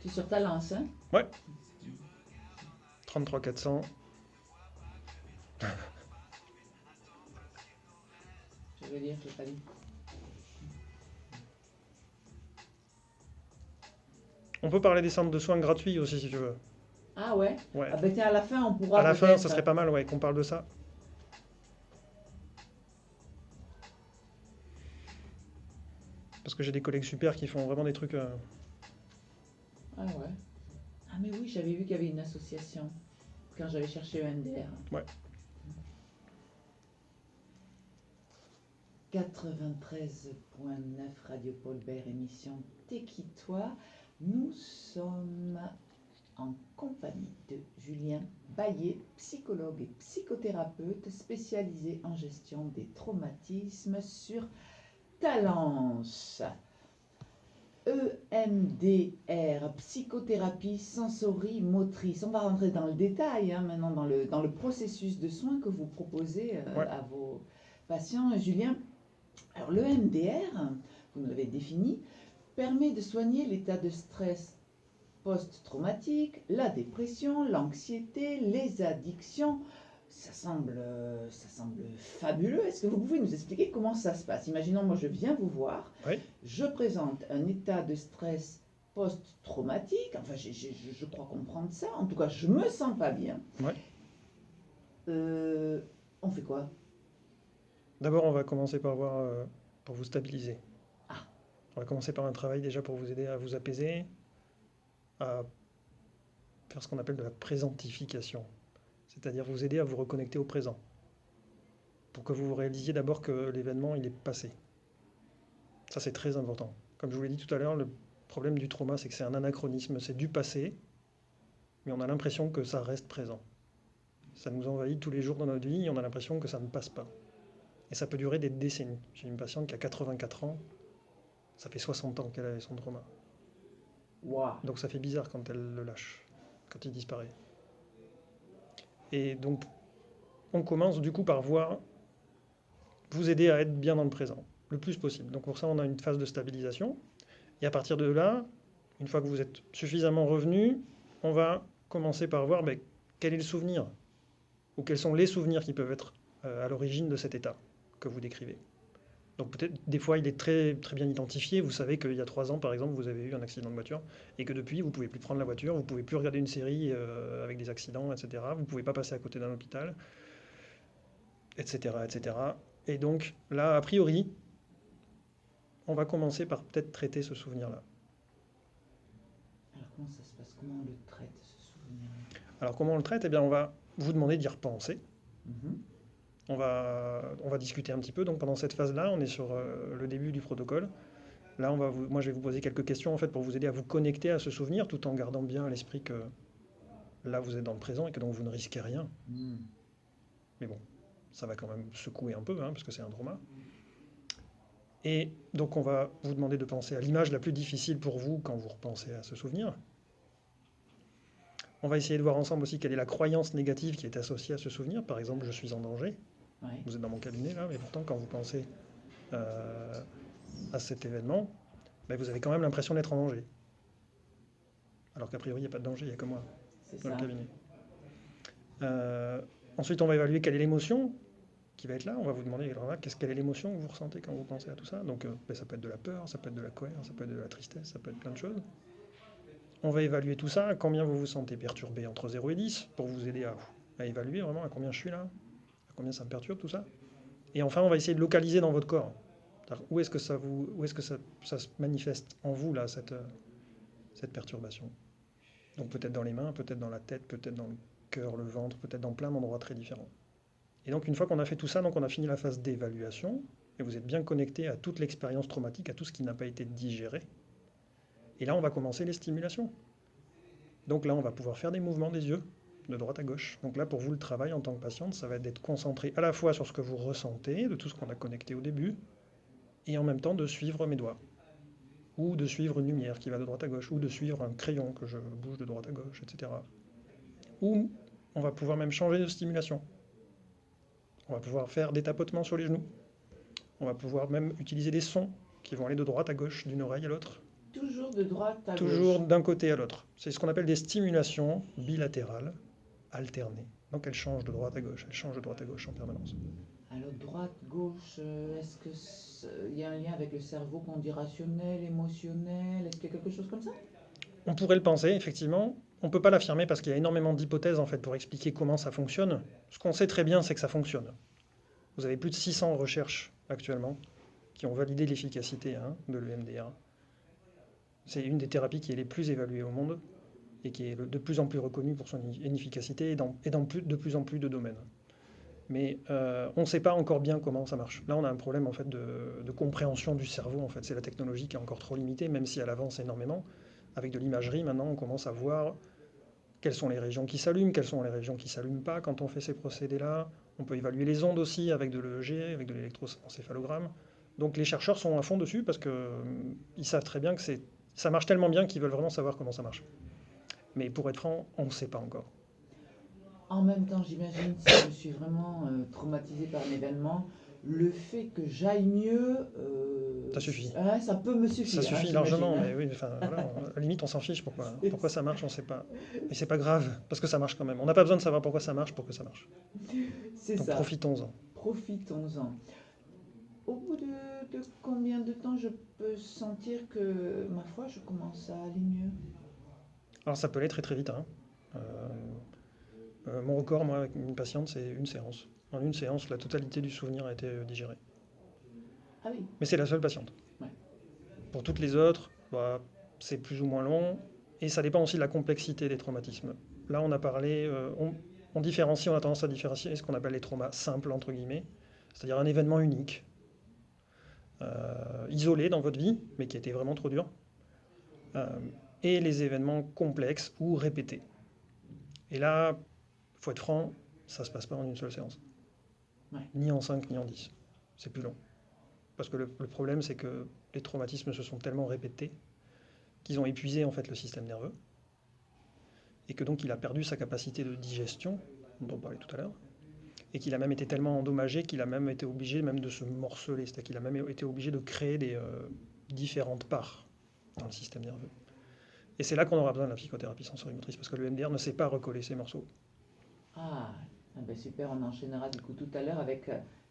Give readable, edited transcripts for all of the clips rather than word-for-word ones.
Tu es sur ta lance, hein? Ouais, 33 400. Je veux dire, je l'ai pas dit. On peut parler des centres de soins gratuits aussi si tu veux. Ah ouais? Ouais. Ah ben tiens, à la fin, on À pourra la fin, ça peut-être. serait pas mal, ouais, qu'on parle de ça. Parce que j'ai des collègues super qui font vraiment des trucs. Ah ouais. Ah mais oui, j'avais vu qu'il y avait une association quand j'avais cherché EMDR. Ouais. 93.9 Radio Paul Bert, émission T'es qui toi? Nous sommes en compagnie de Julien Baillet, psychologue et psychothérapeute spécialisé en gestion des traumatismes sur Talence. EMDR, psychothérapie sensorimotrice. On va rentrer dans le détail maintenant, dans le processus de soins que vous proposez Ouais. à vos patients. Julien, alors l'EMDR, vous nous l'avez défini, permet de soigner l'état de stress post-traumatique, la dépression, l'anxiété, les addictions. Ça semble fabuleux. Est-ce que vous pouvez nous expliquer comment ça se passe? Imaginons, moi je viens vous voir, Ouais. je présente un état de stress post-traumatique, enfin je crois comprendre ça, en tout cas je me sens pas bien. Ouais. On fait quoi? D'abord, on va commencer par voir pour vous stabiliser. Ah. On va commencer par un travail déjà pour vous aider à vous apaiser, à faire ce qu'on appelle de la présentification, c'est-à-dire vous aider à vous reconnecter au présent, pour que vous réalisiez d'abord que l'événement il est passé. Ça c'est très important. Comme je vous l'ai dit tout à l'heure, le problème du trauma c'est que c'est un anachronisme, c'est du passé, mais on a l'impression que ça reste présent. Ça nous envahit tous les jours dans notre vie et on a l'impression que ça ne passe pas. Et ça peut durer des décennies. J'ai une patiente qui a 84 ans, ça fait 60 ans qu'elle a son trauma. Wow. Donc ça fait bizarre quand elle le lâche, quand il disparaît. Et donc on commence du coup par vous aider à être bien dans le présent, le plus possible. Donc pour ça on a une phase de stabilisation. Et à partir de là, une fois que vous êtes suffisamment revenu, on va commencer par voir quel est le souvenir, ou quels sont les souvenirs qui peuvent être à l'origine de cet état que vous décrivez. Donc peut-être des fois il est très, très bien identifié, vous savez qu'il y a 3 ans par exemple vous avez eu un accident de voiture et que depuis vous ne pouvez plus prendre la voiture, vous ne pouvez plus regarder une série avec des accidents, etc. Vous ne pouvez pas passer à côté d'un hôpital, etc., etc. Et donc là, a priori, on va commencer par peut-être traiter ce souvenir-là. Alors comment ça se passe? Comment on le traite, ce souvenir? Alors comment on le traite? Eh bien on va vous demander d'y repenser. Mhm. On va discuter un petit peu. Donc pendant cette phase-là, on est sur le début du protocole. Là, moi, je vais vous poser quelques questions en fait pour vous aider à vous connecter à ce souvenir, tout en gardant bien à l'esprit que là, vous êtes dans le présent et que donc vous ne risquez rien. Mm. Mais bon, ça va quand même secouer un peu, parce que c'est un trauma. Et donc, on va vous demander de penser à l'image la plus difficile pour vous quand vous repensez à ce souvenir. On va essayer de voir ensemble aussi quelle est la croyance négative qui est associée à ce souvenir. Par exemple, je suis en danger. Ouais. Vous êtes dans mon cabinet là, mais pourtant, quand vous pensez à cet événement, vous avez quand même l'impression d'être en danger. Alors qu'a priori, il n'y a pas de danger, il n'y a que moi C'est dans le ça. cabinet. Ensuite, on va évaluer quelle est l'émotion qui va être là. On va vous demander quelle est l'émotion que vous ressentez quand vous pensez à tout ça. Donc, ça peut être de la peur, ça peut être de la colère, ça peut être de la tristesse, ça peut être plein de choses. On va évaluer tout ça, à combien vous vous sentez perturbé entre 0 et 10, pour vous aider à évaluer vraiment à combien je suis là, à combien ça me perturbe tout ça. Et enfin, on va essayer de localiser dans votre corps. Où est-ce que ça se manifeste en vous, là, cette perturbation. Donc peut-être dans les mains, peut-être dans la tête, peut-être dans le cœur, le ventre, peut-être dans plein d'endroits très différents. Et donc une fois qu'on a fait tout ça, donc on a fini la phase d'évaluation, et vous êtes bien connecté à toute l'expérience traumatique, à tout ce qui n'a pas été digéré. Et là, on va commencer les stimulations. Donc là, on va pouvoir faire des mouvements des yeux, de droite à gauche. Donc là, pour vous, le travail en tant que patiente, ça va être d'être concentré à la fois sur ce que vous ressentez, de tout ce qu'on a connecté au début, et en même temps de suivre mes doigts. Ou de suivre une lumière qui va de droite à gauche, ou de suivre un crayon que je bouge de droite à gauche, etc. Ou on va pouvoir même changer de stimulation. On va pouvoir faire des tapotements sur les genoux. On va pouvoir même utiliser des sons qui vont aller de droite à gauche, d'une oreille à l'autre. toujours de droite à toujours gauche. d'un côté à l'autre. C'est ce qu'on appelle des stimulations bilatérales alternées. Donc elles changent de droite à gauche, elles changent de droite à gauche en permanence. Alors droite, gauche, est-ce qu'il y a un lien avec le cerveau qu'on dit rationnel, émotionnel? Est-ce qu'il y a quelque chose comme ça? On pourrait le penser, effectivement. On ne peut pas l'affirmer parce qu'il y a énormément d'hypothèses en fait, pour expliquer comment ça fonctionne. Ce qu'on sait très bien, c'est que ça fonctionne. Vous avez plus de 600 recherches actuellement qui ont validé l'efficacité de l'EMDR. C'est une des thérapies qui est les plus évaluées au monde et qui est de plus en plus reconnue pour son efficacité et dans de plus en plus de domaines. Mais on ne sait pas encore bien comment ça marche. Là, on a un problème en fait, de compréhension du cerveau. En fait. C'est la technologie qui est encore trop limitée, même si elle avance énormément. Avec de l'imagerie, maintenant, on commence à voir quelles sont les régions qui s'allument, quelles sont les régions qui ne s'allument pas quand on fait ces procédés-là. On peut évaluer les ondes aussi avec de l'EEG, avec de l'électroencéphalogramme. Donc les chercheurs sont à fond dessus parce qu'ils savent très bien que ça marche tellement bien qu'ils veulent vraiment savoir comment ça marche. Mais pour être franc, on ne sait pas encore. En même temps, j'imagine, si je suis vraiment traumatisée par un événement, le fait que j'aille mieux, Ça suffit. Ça peut me suffire. Ça suffit j'imagine, largement, hein. mais oui, enfin, voilà, à la limite, on s'en fiche. Pourquoi ça marche, on ne sait pas. Mais c'est pas grave, parce que ça marche quand même. On n'a pas besoin de savoir pourquoi ça marche pour que ça marche. C'est Donc ça. profitons-en. Profitons-en. Au bout de combien de temps je peux sentir que, ma foi, je commence à aller mieux? Alors ça peut aller très très vite. Mon record, moi, avec une patiente, c'est une séance. En une séance, la totalité du souvenir a été digérée. Ah oui. Mais c'est la seule patiente. Ouais. Pour toutes les autres, c'est plus ou moins long, et ça dépend aussi de la complexité des traumatismes. Là, on a parlé, on différencie, on a tendance à différencier ce qu'on appelle les traumas simples, entre guillemets, c'est-à-dire un événement unique, isolé dans votre vie, mais qui était vraiment trop dur, et les événements complexes ou répétés. Et là, il faut être franc, ça ne se passe pas en une seule séance. Ouais. Ni en 5, ni en 10. C'est plus long. Parce que le problème, c'est que les traumatismes se sont tellement répétés qu'ils ont épuisé en fait le système nerveux et que donc il a perdu sa capacité de digestion, dont on parlait tout à l'heure, et qu'il a même été tellement endommagé qu'il a même été obligé même de se morceler, c'est-à-dire qu'il a même été obligé de créer des différentes parts dans le système nerveux. Et c'est là qu'on aura besoin de la psychothérapie sensorimotrice, parce que le MDR ne sait pas recoller ces morceaux. Ah, ben super, on enchaînera du coup tout à l'heure avec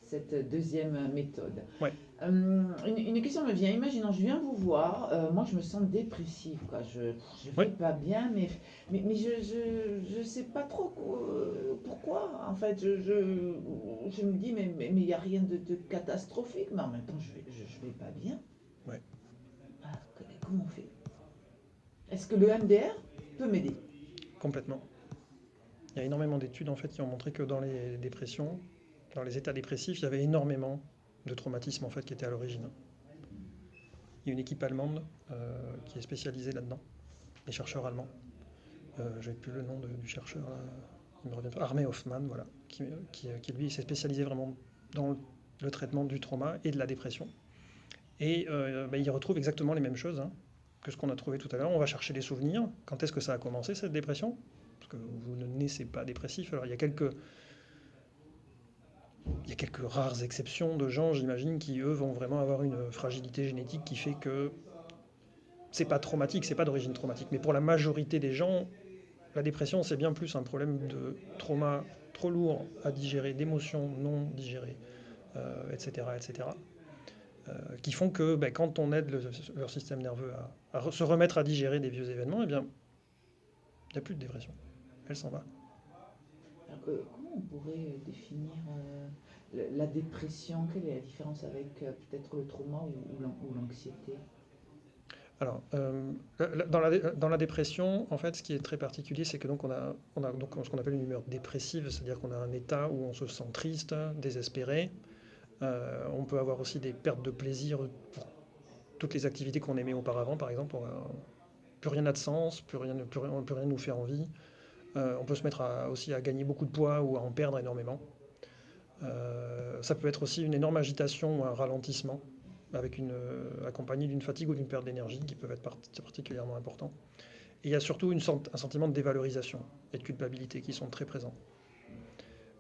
cette deuxième méthode. Ouais. Une question me vient. Imaginons, je viens vous voir, moi je me sens dépressive, quoi. Je vais pas bien, mais je sais pas trop pourquoi. En fait, je me dis, mais il n'y a rien de catastrophique, mais en même temps, je vais pas bien. Ouais. Ah, comment on fait? Est-ce que le MDR peut m'aider? Complètement. Il y a énormément d'études en fait, qui ont montré que dans les dépressions, dans les états dépressifs, il y avait énormément de traumatismes en fait, qui étaient à l'origine. Il y a une équipe allemande qui est spécialisée là-dedans, des chercheurs allemands. Je n'ai plus le nom du chercheur, il me revient pas. Armé Hoffmann, voilà, qui lui s'est spécialisé vraiment dans le traitement du trauma et de la dépression. Et il retrouve exactement les mêmes choses que ce qu'on a trouvé tout à l'heure. On va chercher les souvenirs. Quand est-ce que ça a commencé cette dépression? Parce que vous ne naissez pas dépressif. Alors il y a quelques rares exceptions de gens, j'imagine, qui eux vont vraiment avoir une fragilité génétique qui fait que c'est pas traumatique, c'est pas d'origine traumatique. Mais pour la majorité des gens, la dépression c'est bien plus un problème de trauma trop lourd à digérer, d'émotions non digérées, etc., etc. Qui font que quand on aide leur système nerveux à se remettre à digérer des vieux événements, eh bien, il n'y a plus de dépression. Elle s'en va. Alors, comment on pourrait définir la dépression? Quelle est la différence avec peut-être le trauma ou l'anxiété? Alors, dans la dépression, en fait, ce qui est très particulier, c'est que donc on a donc ce qu'on appelle une humeur dépressive, c'est-à-dire qu'on a un état où on se sent triste, désespéré. On peut avoir aussi des pertes de plaisir pour toutes les activités qu'on aimait auparavant, par exemple. Plus rien n'a de sens, plus rien nous fait envie. On peut se mettre aussi à gagner beaucoup de poids ou à en perdre énormément. Ça peut être aussi une énorme agitation ou un ralentissement, accompagné d'une fatigue ou d'une perte d'énergie qui peuvent être particulièrement importants. Et il y a surtout un sentiment de dévalorisation et de culpabilité qui sont très présents.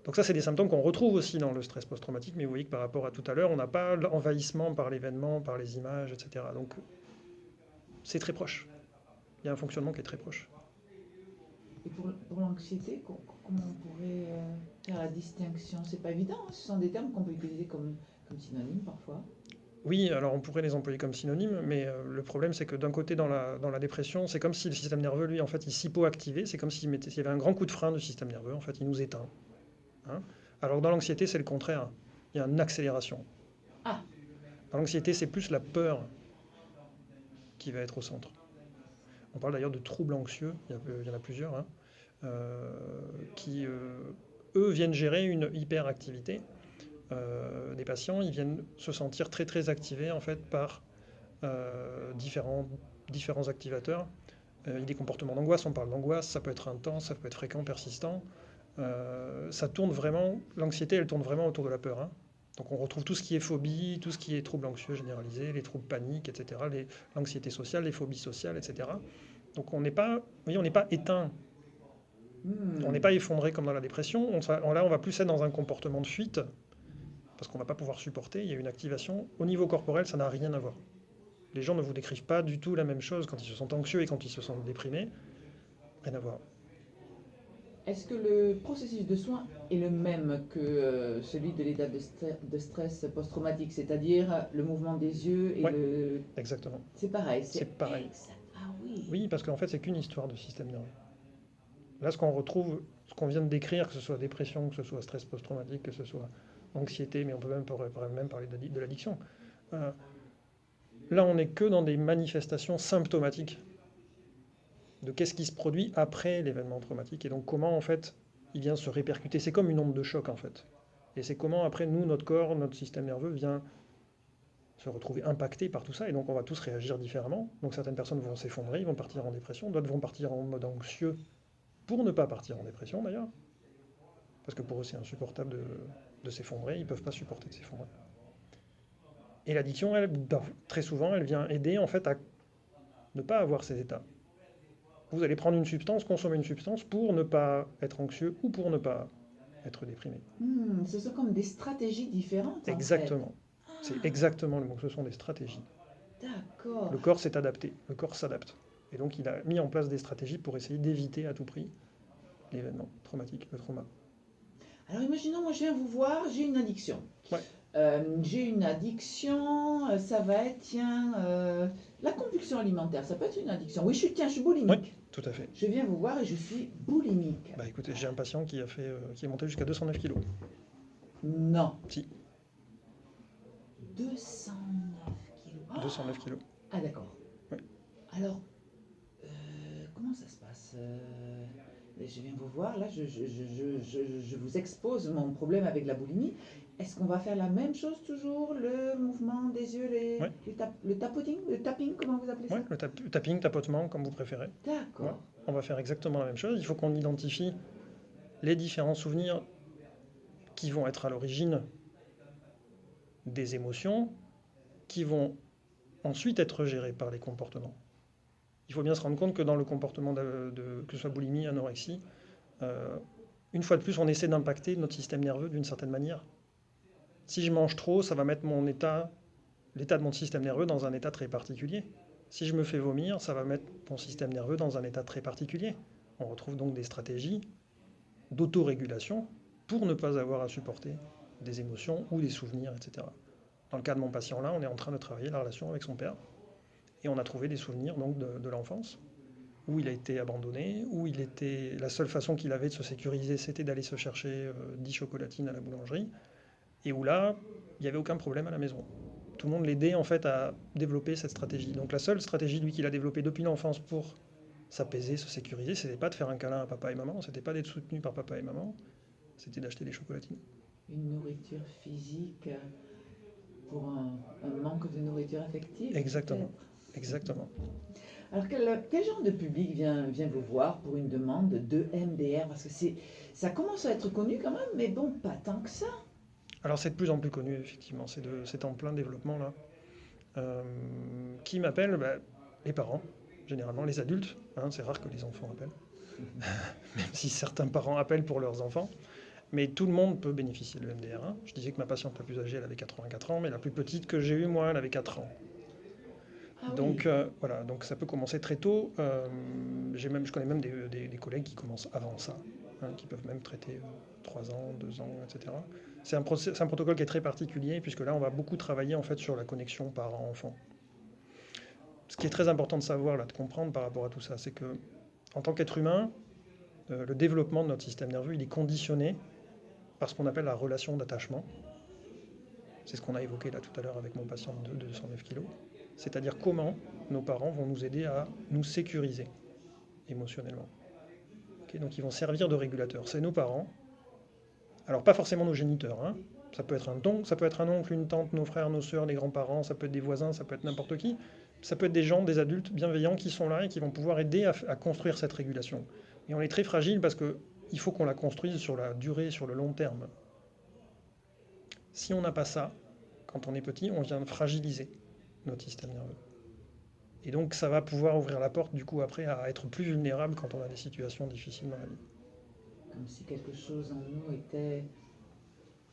Donc ça, c'est des symptômes qu'on retrouve aussi dans le stress post-traumatique, mais vous voyez que par rapport à tout à l'heure, on n'a pas l'envahissement par l'événement, par les images, etc. Donc c'est très proche. Il y a un fonctionnement qui est très proche. Et pour l'anxiété, comment on pourrait faire la distinction? C'est pas évident, hein, ce sont des termes qu'on peut utiliser comme synonymes parfois. Oui, alors on pourrait les employer comme synonymes, mais le problème c'est que d'un côté dans la dépression, c'est comme si le système nerveux, lui, en fait, il s'hypoactivait, c'est comme s'il y avait un grand coup de frein du système nerveux, en fait, il nous éteint. Hein. Alors dans l'anxiété, c'est le contraire, il y a une accélération. Ah. Dans l'anxiété, c'est plus la peur qui va être au centre. On parle d'ailleurs de troubles anxieux, il y en a plusieurs, hein, qui, eux, viennent gérer une hyperactivité. Des patients, ils viennent se sentir très très activés en fait par différents activateurs. Il y a des comportements d'angoisse, on parle d'angoisse, ça peut être intense, ça peut être fréquent, persistant. Ça tourne vraiment, l'anxiété elle tourne vraiment autour de la peur. Hein. Donc on retrouve tout ce qui est phobie, tout ce qui est troubles anxieux généralisés, les troubles paniques, etc., l'anxiété sociale, les phobies sociales, etc. Donc on n'est pas éteint, on n'est pas effondré comme dans la dépression. Là on va plus être dans un comportement de fuite, parce qu'on ne va pas pouvoir supporter, il y a une activation. Au niveau corporel, ça n'a rien à voir. Les gens ne vous décrivent pas du tout la même chose quand ils se sentent anxieux et quand ils se sentent déprimés. Rien à voir. Est-ce que le processus de soin est le même que celui de l'état de stress post-traumatique, c'est-à-dire le mouvement des yeux et Exactement. C'est pareil. C'est pareil. Ah oui. Oui, parce qu'en fait, c'est qu'une histoire de système nerveux. Là, ce qu'on retrouve, ce qu'on vient de décrire, que ce soit dépression, que ce soit stress post-traumatique, que ce soit anxiété, mais on peut même parler de l'addiction. Là, on n'est que dans des manifestations symptomatiques de qu'est-ce qui se produit après l'événement traumatique et donc comment en fait il vient se répercuter. C'est comme une onde de choc en fait. Et c'est comment après nous, notre corps, notre système nerveux vient se retrouver impacté par tout ça et donc on va tous réagir différemment. Donc certaines personnes vont s'effondrer, ils vont partir en dépression, d'autres vont partir en mode anxieux pour ne pas partir en dépression d'ailleurs. Parce que pour eux c'est insupportable de s'effondrer, ils ne peuvent pas supporter de s'effondrer. Et l'addiction, elle, très souvent, elle vient aider en fait à ne pas avoir ces états. Vous allez prendre une substance, consommer une substance pour ne pas être anxieux ou pour ne pas être déprimé. Ce sont comme des stratégies différentes. Exactement. C'est exactement le mot. Ce sont des stratégies. D'accord. Le corps s'est adapté. Le corps s'adapte. Et donc il a mis en place des stratégies pour essayer d'éviter à tout prix l'événement traumatique, le trauma. Alors imaginons, moi je viens vous voir, j'ai une addiction. Ouais. J'ai une addiction, ça va être, la compulsion alimentaire, ça peut être une addiction. Oui, je suis boulimique. Oui, tout à fait. Je viens vous voir et je suis boulimique. Bah écoutez, j'ai un patient qui est monté jusqu'à 209 kg. Non. Si. 209 kg. 209 kg. Ah d'accord. Oui. Alors, comment ça se passe je viens vous voir, là je vous expose mon problème avec la boulimie. Est-ce qu'on va faire la même chose toujours, le mouvement des yeux, le tapping, comment vous appelez ça? Oui, le tapping, tapotement, comme vous préférez. D'accord. Ouais, on va faire exactement la même chose. Il faut qu'on identifie les différents souvenirs qui vont être à l'origine des émotions, qui vont ensuite être gérées par les comportements. Il faut bien se rendre compte que dans le comportement que ce soit boulimie, anorexie, une fois de plus, on essaie d'impacter notre système nerveux d'une certaine manière. Si je mange trop, ça va mettre l'état de mon système nerveux dans un état très particulier. Si je me fais vomir, ça va mettre mon système nerveux dans un état très particulier. On retrouve donc des stratégies d'autorégulation pour ne pas avoir à supporter des émotions ou des souvenirs, etc. Dans le cas de mon patient là, on est en train de travailler la relation avec son père. Et on a trouvé des souvenirs donc, de l'enfance, où il a été abandonné, où la seule façon qu'il avait de se sécuriser, c'était d'aller se chercher 10 chocolatines à la boulangerie, et où là, il n'y avait aucun problème à la maison. Tout le monde l'aidait en fait à développer cette stratégie. Donc la seule stratégie, lui, qu'il a développée depuis l'enfance pour s'apaiser, se sécuriser, c'était pas de faire un câlin à papa et maman, c'était pas d'être soutenu par papa et maman, c'était d'acheter des chocolatines. Une nourriture physique pour un manque de nourriture affective. Exactement. Exactement. Alors, quel genre de public vient vous voir pour une demande de MDR? Parce que ça commence à être connu quand même, mais bon, pas tant que ça. Alors, c'est de plus en plus connu, effectivement. C'est en plein développement, là. Qui m'appelle? Les parents, généralement, les adultes. Hein, c'est rare que les enfants appellent. Même si certains parents appellent pour leurs enfants. Mais tout le monde peut bénéficier de l'MDR. Je disais que ma patiente la plus âgée, elle avait 84 ans, mais la plus petite que j'ai eue, moi, elle avait 4 ans. Ah oui. Donc voilà, donc ça peut commencer très tôt. Je connais même des collègues qui commencent avant ça, hein, qui peuvent même traiter 3 ans, 2 ans, etc. C'est un protocole qui est très particulier, puisque là, on va beaucoup travailler en fait sur la connexion parent-enfant. Ce qui est très important de savoir, là, de comprendre par rapport à tout ça, c'est que en tant qu'être humain, le développement de notre système nerveux, il est conditionné par ce qu'on appelle la relation d'attachement. C'est ce qu'on a évoqué là tout à l'heure avec mon patient de 209 kg. C'est-à-dire comment nos parents vont nous aider à nous sécuriser émotionnellement. Okay, donc ils vont servir de régulateurs. C'est nos parents. Alors pas forcément nos géniteurs. Hein. Ça peut être ça peut être un oncle, une tante, nos frères, nos sœurs, les grands-parents, ça peut être des voisins, ça peut être n'importe qui. Ça peut être des gens, des adultes bienveillants qui sont là et qui vont pouvoir aider à construire cette régulation. Et on est très fragile parce qu'il faut qu'on la construise sur la durée, sur le long terme. Si on n'a pas ça, quand on est petit, on vient fragiliser notre système nerveux. Et donc ça va pouvoir ouvrir la porte du coup après à être plus vulnérable quand on a des situations difficiles dans la vie. Comme si quelque chose en nous était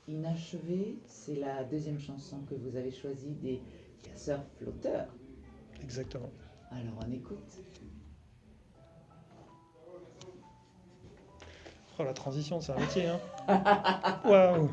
inachevé. C'est la deuxième chanson que vous avez choisie des Casseurs Flotteurs. Exactement. Alors on écoute. Oh, la transition, c'est un métier, hein. Waouh.